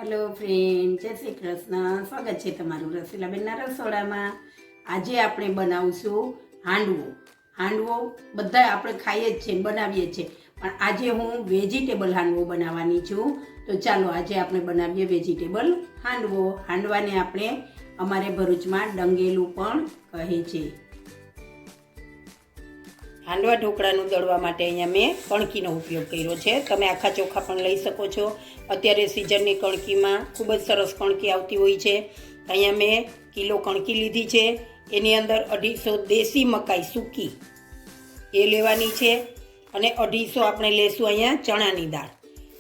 Hello friend, જય શ્રી કૃષ્ણ. સ્વાગત છે તમારું રસીલાબેનના રસોડામાં. આજે આપણે બનાવશું હાંડવો બધા આપણે ખાઈએ જ છીએ, બનાવીએ છીએ, પણ આજે હું વેજીટેબલ હાંડવો બનાવવાની છું. તો ચાલો આજે આપણે બનાવીએ વેજીટેબલ હાંડવાને આપણે અમારે ભરૂચમાં ડંગેલું પણ કહે છે. હાંડવા ઢોકળાનું દળવા માટે અહીંયા મેં કણકીનો ઉપયોગ કર્યો છે. તમે આખા ચોખા પણ લઈ શકો છો. અત્યારે સિઝનની કણકીમાં ખૂબ જ સરસ કણકી આવતી હોય છે. અહીંયા મેં કિલો કણકી લીધી છે. એની અંદર 250 દેશી મકાઈ સૂકી એ લેવાની છે અને 250 આપણે લેશું અહીંયા ચણાની દાળ,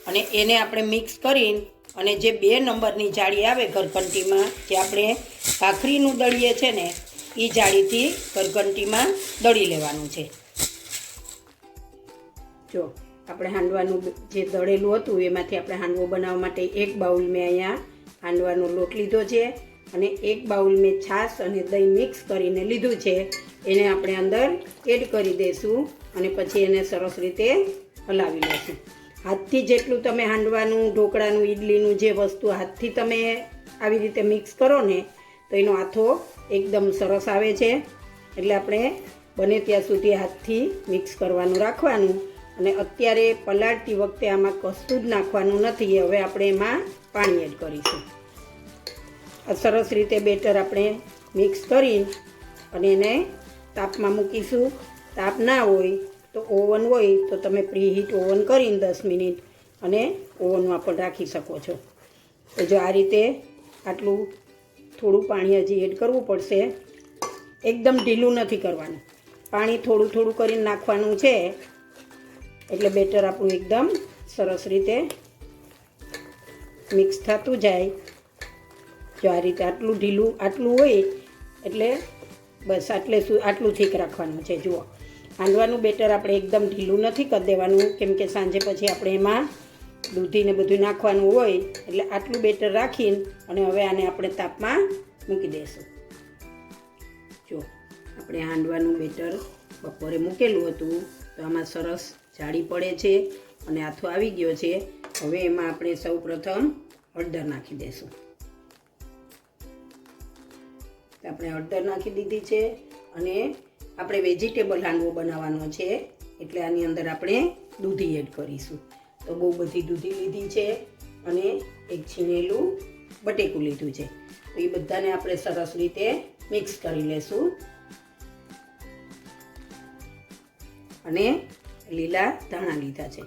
અને એને આપણે મિક્સ કરીને અને જે 2 નંબરની જાળી આવે ઘરઘંટીમાં, જે આપણે ભાખરીનું દળીએ છે ને એ જાળીથી ઘરઘંટીમાં દળી લેવાનું છે. જો આપણે હાંડવાનું જે દળેલું હતું એમાંથી આપણે હાંડવો બનાવવા માટે 1 બાઉલ મેં અહીંયા હાંડવાનો લોટ લીધો છે અને 1 બાઉલ મેં છાશ અને દહીં મિક્સ કરીને લીધું છે. એને આપણે અંદર એડ કરી દઈશું અને પછી એને સરસ રીતે હલાવી લઈશું. હાથથી જેટલું તમે હાંડવાનું, ઢોકળાનું, ઈડલીનું જે વસ્તુ હાથથી તમે આવી રીતે મિક્સ કરો ને તો એનો આથો એકદમ સરસ આવે છે. એટલે આપણે બને ત્યાં સુધી હાથથી મિક્સ કરવાનું રાખવાનું. અને અત્યારે પલાળતી વખતે આમાં કશું જ નાખવાનું નથી. હવે આપણે એમાં પાણી એડ કરીશું. આ સરસ રીતે બેટર આપણે મિક્સ કરી અને એને તાપમાં મૂકીશું. તાપ ના હોય તો ઓવન હોય તો તમે પ્રીહીટ ઓવન કરીને 10 મિનિટ અને ઓવનમાં પણ રાખી શકો છો. તો જો આ રીતે આટલું થોડું પાણી હજી એડ કરવું પડશે. એકદમ ઢીલું નથી કરવાનું, પાણી થોડું થોડું કરીને નાખવાનું છે. એટલે બેટર આપણું એકદમ સરસ રીતે મિક્સ થતું જાય. જો આ રીતે આટલું ઢીલું આટલું હોય એટલે બસ આટલું થીક રાખવાનું છે. જુઓ, હાંડવાનું બેટર આપણે એકદમ ઢીલું નથી કરી દેવાનું, કેમ કે સાંજે પછી આપણે એમાં દૂધીને બધું નાખવાનું હોય. એટલે આટલું બેટર રાખીને અને હવે આને આપણે તાપમાં મૂકી દઈશું. જો આપણે હાંડવાનું બેટર બપોરે મૂકેલું હતું તો આમાં સરસ જાળી પડે છે અને આથો આવી ગયો છે. હવે એમાં આપણે સૌ પ્રથમ હળદર નાખી દઈશું. આપણે હળદર નાખી દીધી છે અને આપણે વેજીટેબલ હાંડવો બનાવવાનો છે એટલે આની અંદર આપણે દૂધી એડ કરીશું. તો બહુ બધી દૂધી લીધી છે અને એક છીણેલું બટેકું લીધું છે. તો એ બધાને આપણે સરસ રીતે મિક્સ કરી લેશું. અને લીલા ધાણા લીધા છે.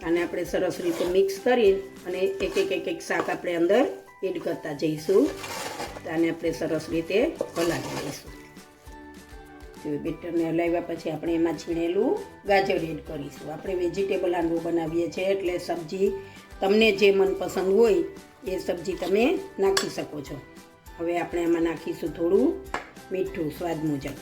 આને આપણે સરસ રીતે મિક્સ કરી અને એક શાક આપણે અંદર એડ કરતા જઈશું. આને આપણે સરસ રીતે હલાવી લઈશું. બેટરને હલાવ્યા પછી આપણે એમાં છીણેલું ગાજર એડ કરીશું. આપણે વેજીટેબલ હાંડવો બનાવીએ છીએ એટલે સબ્જી તમને જે મનપસંદ હોય એ સબ્જી તમે નાખી શકો છો. હવે આપણે એમાં નાખીશું થોડું મીઠું સ્વાદ મુજબ.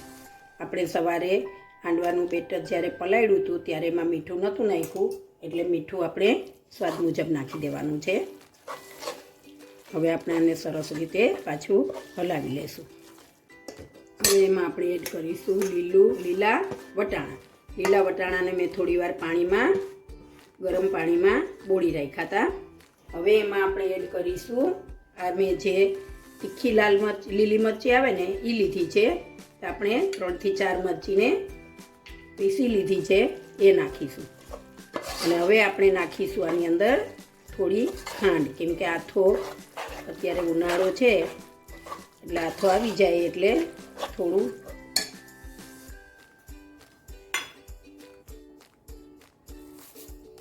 આપણે સવારે હાંડવાનું બેટર જ્યારે પલાળ્યું હતું ત્યારે એમાં મીઠું નહોતું નાખ્યું, એટલે મીઠું આપણે સ્વાદ મુજબ નાખી દેવાનું છે. હવે આપણે આને સરસ રીતે પાછું હલાવી લઈશું. હવે એમાં આપણે એડ કરીશું લીલા વટાણા. લીલા વટાણાને મેં થોડીવાર ગરમ પાણીમાં બોળી રાખ્યા હતા. હવે એમાં આપણે એડ કરીશું આ મેં જે તીખી લીલી મરચી આવે ને એ લીધી છે. આપણે 3 થી 4 મરચીને પીસી લીધી છે એ નાખીશું. અને હવે આપણે નાખીશું આની અંદર થોડી ખાંડ, કેમ કે આથો અત્યારે ઉનાળો છે એટલે આથો આવી જાય એટલે થોડું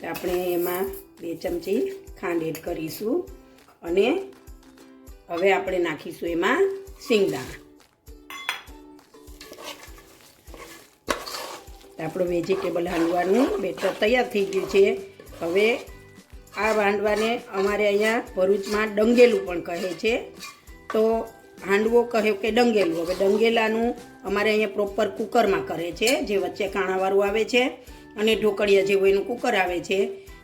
આપણે એમાં 2 ચમચી ખાંડ એડ કરીશું. અને હવે આપણે નાખીશું એમાં સિંગદાણા. આપણો વેજીટેબલ હાંડવાનું બેટર તૈયાર થઈ ગયું છે. હવે આ હાંડવાને અમારે અહીંયા ભરૂચમાં ડંગેલું પણ કહે છે. તો હાંડવો કહ્યો કે ડંગેલું. હવે ડંગેલાનું અમારે અહીંયા પ્રોપર કુકરમાં કરે છે, જે વચ્ચે કાણાવાળું આવે છે અને ઢોકળિયા જેવું એનું કુકર આવે છે.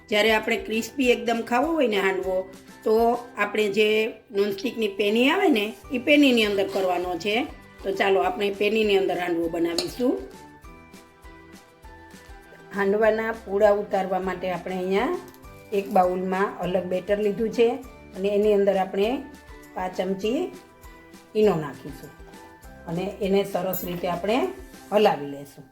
જ્યારે આપણે ક્રિસ્પી એકદમ ખાવો હોય ને હાંડવો, તો આપણે જે નોનસ્ટિકની પેની આવે ને એ પેનીની અંદર કરવાનો છે. તો ચાલો આપણે પેનીની અંદર હાંડવો બનાવીશું. હાંડવાના પૂડા ઉતારવા માટે આપણે અહીંયા એક બાઉલમાં અલગ બેટર લીધું છે અને એની અંદર આપણે 5 ચમચી ઈનો નાખીશું અને એને સરસ રીતે આપણે હલાવી લેશું.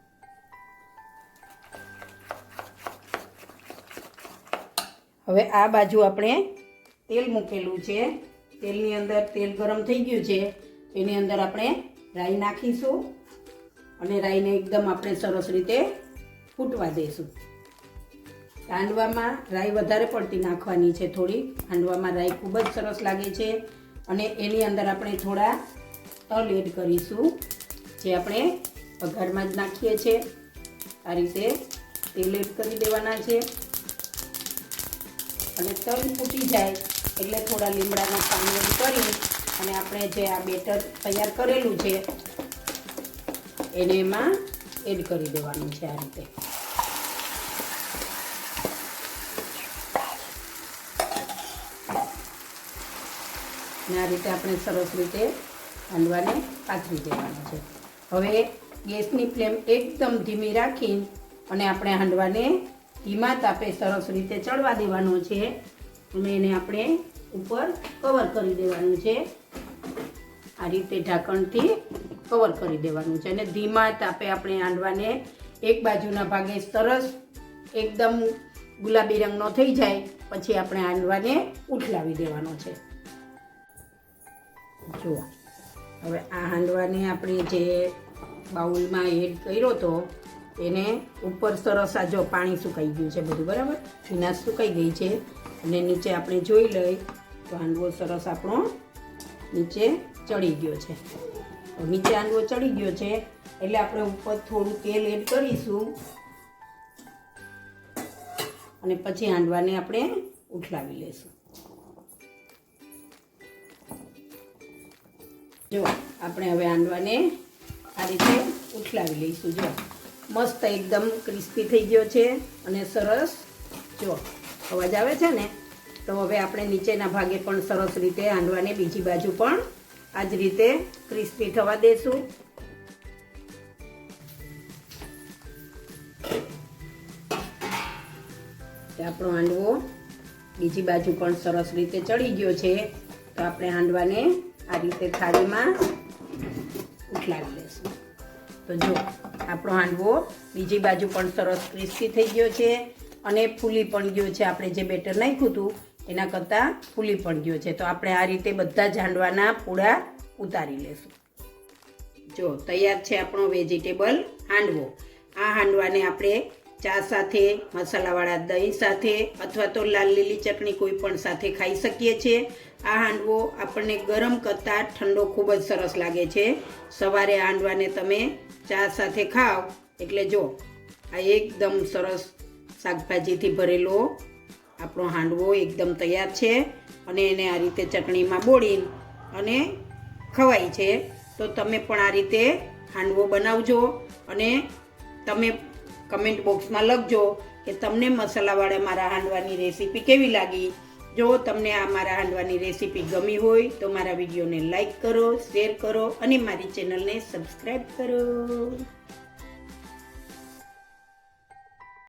હવે આ બાજુ આપણે તેલ મૂકેલું છે. તેલની અંદર તેલ ગરમ થઈ ગયું છે. એની અંદર આપણે રાઈ નાખીશું અને રાઈને એકદમ આપણે સરસ રીતે ફૂટવા દઈશું. હાંડવામાં રાઈ વધારે પડતી નાખવાની છે. થોડી હાંડવામાં રાઈ ખૂબ જ સરસ લાગે છે. અને એની અંદર આપણે થોડા તલ એડ કરીશું, જે આપણે વઘારમાં જ નાખીએ છીએ. આ રીતે તેલ એડ કરી દેવાના છે અને તલ ફૂટી જાય એટલે થોડા લીમડાના પાન એડ કરી અને આપણે જે આ બેટર તૈયાર કરેલું છે એને એમાં એડ કરી દેવાનું છે. આ રીતે અને આ રીતે આપણે સરસ રીતે હાંડવાને પાથરી દેવાનું છે. હવે ગેસની ફ્લેમ એકદમ ધીમી રાખી અને આપણે હાંડવાને ધીમા તાપે સરસ રીતે ચડવા દેવાનો છે અને એને આપણે ઉપર કવર કરી દેવાનું છે. આ રીતે ઢાંકણથી કવર કરી દેવાનું છે અને ધીમા તાપે આપણે હાંડવાને એક બાજુના ભાગે સરસ એકદમ ગુલાબી રંગનો થઈ જાય પછી આપણે હાંડવાને ઉઠલાવી દેવાનો છે. જુઓ, હવે આ હાંડવાને આપણે જે બાઉલમાં એડ કર્યો હતો એને ઉપર સરસ આ જો પાણી સુકાઈ ગયું છે બધું બરાબર, ભીનાશ સુકાઈ ગઈ છે અને નીચે આપણે જોઈ લઈ તો હાંડવો સરસ આપણો નીચે ચડી ગયો છે. નીચે હાંડવો ચડી ગયો છે એટલે આપણે ઉપર થોડું તેલ એડ કરીશું અને પછી હાંડવાને આપણે ઉઠલાવી લઈશું. જો આપણે હવે હાંડવાને આ રીતે ઉઠલાવી લઈશું. જો મસ્ત એકદમ ક્રિસ્પી થઈ ગયો છે અને સરસ જો અવાજ આવે છે ને, તો હવે આપણે નીચેના ભાગે પણ સરસ રીતે હાંડવાને બીજી બાજુ પણ આ જ રીતે ક્રિસ્પી થવા દેશું. આપણો હાંડવો બીજી બાજુ પણ સરસ રીતે ચડી ગયો છે તો આપણે હાંડવાને આ રીતે થાળીમાં ઉઠલાવી લઈશું. તો જો આપણો હાંડવો બીજી બાજુ પણ સરસ ક્રિસ્પી થઈ ગયો છે અને ફૂલી પણ ગયો છે. આપણે જે બેટર નાખ્યું હતું એના કરતાં ફૂલી પણ ગયો છે. તો આપણે આ રીતે બધા જ હાંડવાના પૂડા ઉતારી લેશું. જો તૈયાર છે આપણો વેજીટેબલ હાંડવો. આ હાંડવાને આપણે ચા સાથે, મસાલાવાળા દહીં સાથે અથવા તો લાલ લીલી ચટણી કોઈ પણ સાથે ખાઈ શકીએ છીએ. આ હાંડવો આપણને ગરમ કરતાં ઠંડો ખૂબ જ સરસ લાગે છે. સવારે હાંડવાને તમે ચા સાથે ખાઓ એટલે જો આ એકદમ સરસ શાકભાજીથી ભરેલો આપણો હાંડવો એકદમ તૈયાર છે અને એને આ રીતે ચટણીમાં બોળીને અને ખવાય છે. તો તમે પણ આ રીતે હાંડવો બનાવજો અને તમે કમેન્ટ બોક્સમાં લખજો કે તમને મસાલાવાળા મારા હાંડવાની રેસીપી કેવી લાગી. જો તમને આ મારા હાંડવાની રેસીપી ગમી હોય તો મારા વિડીયોને લાઈક કરો, શેર કરો અને મારી ચેનલને સબસ્ક્રાઈબ કરો.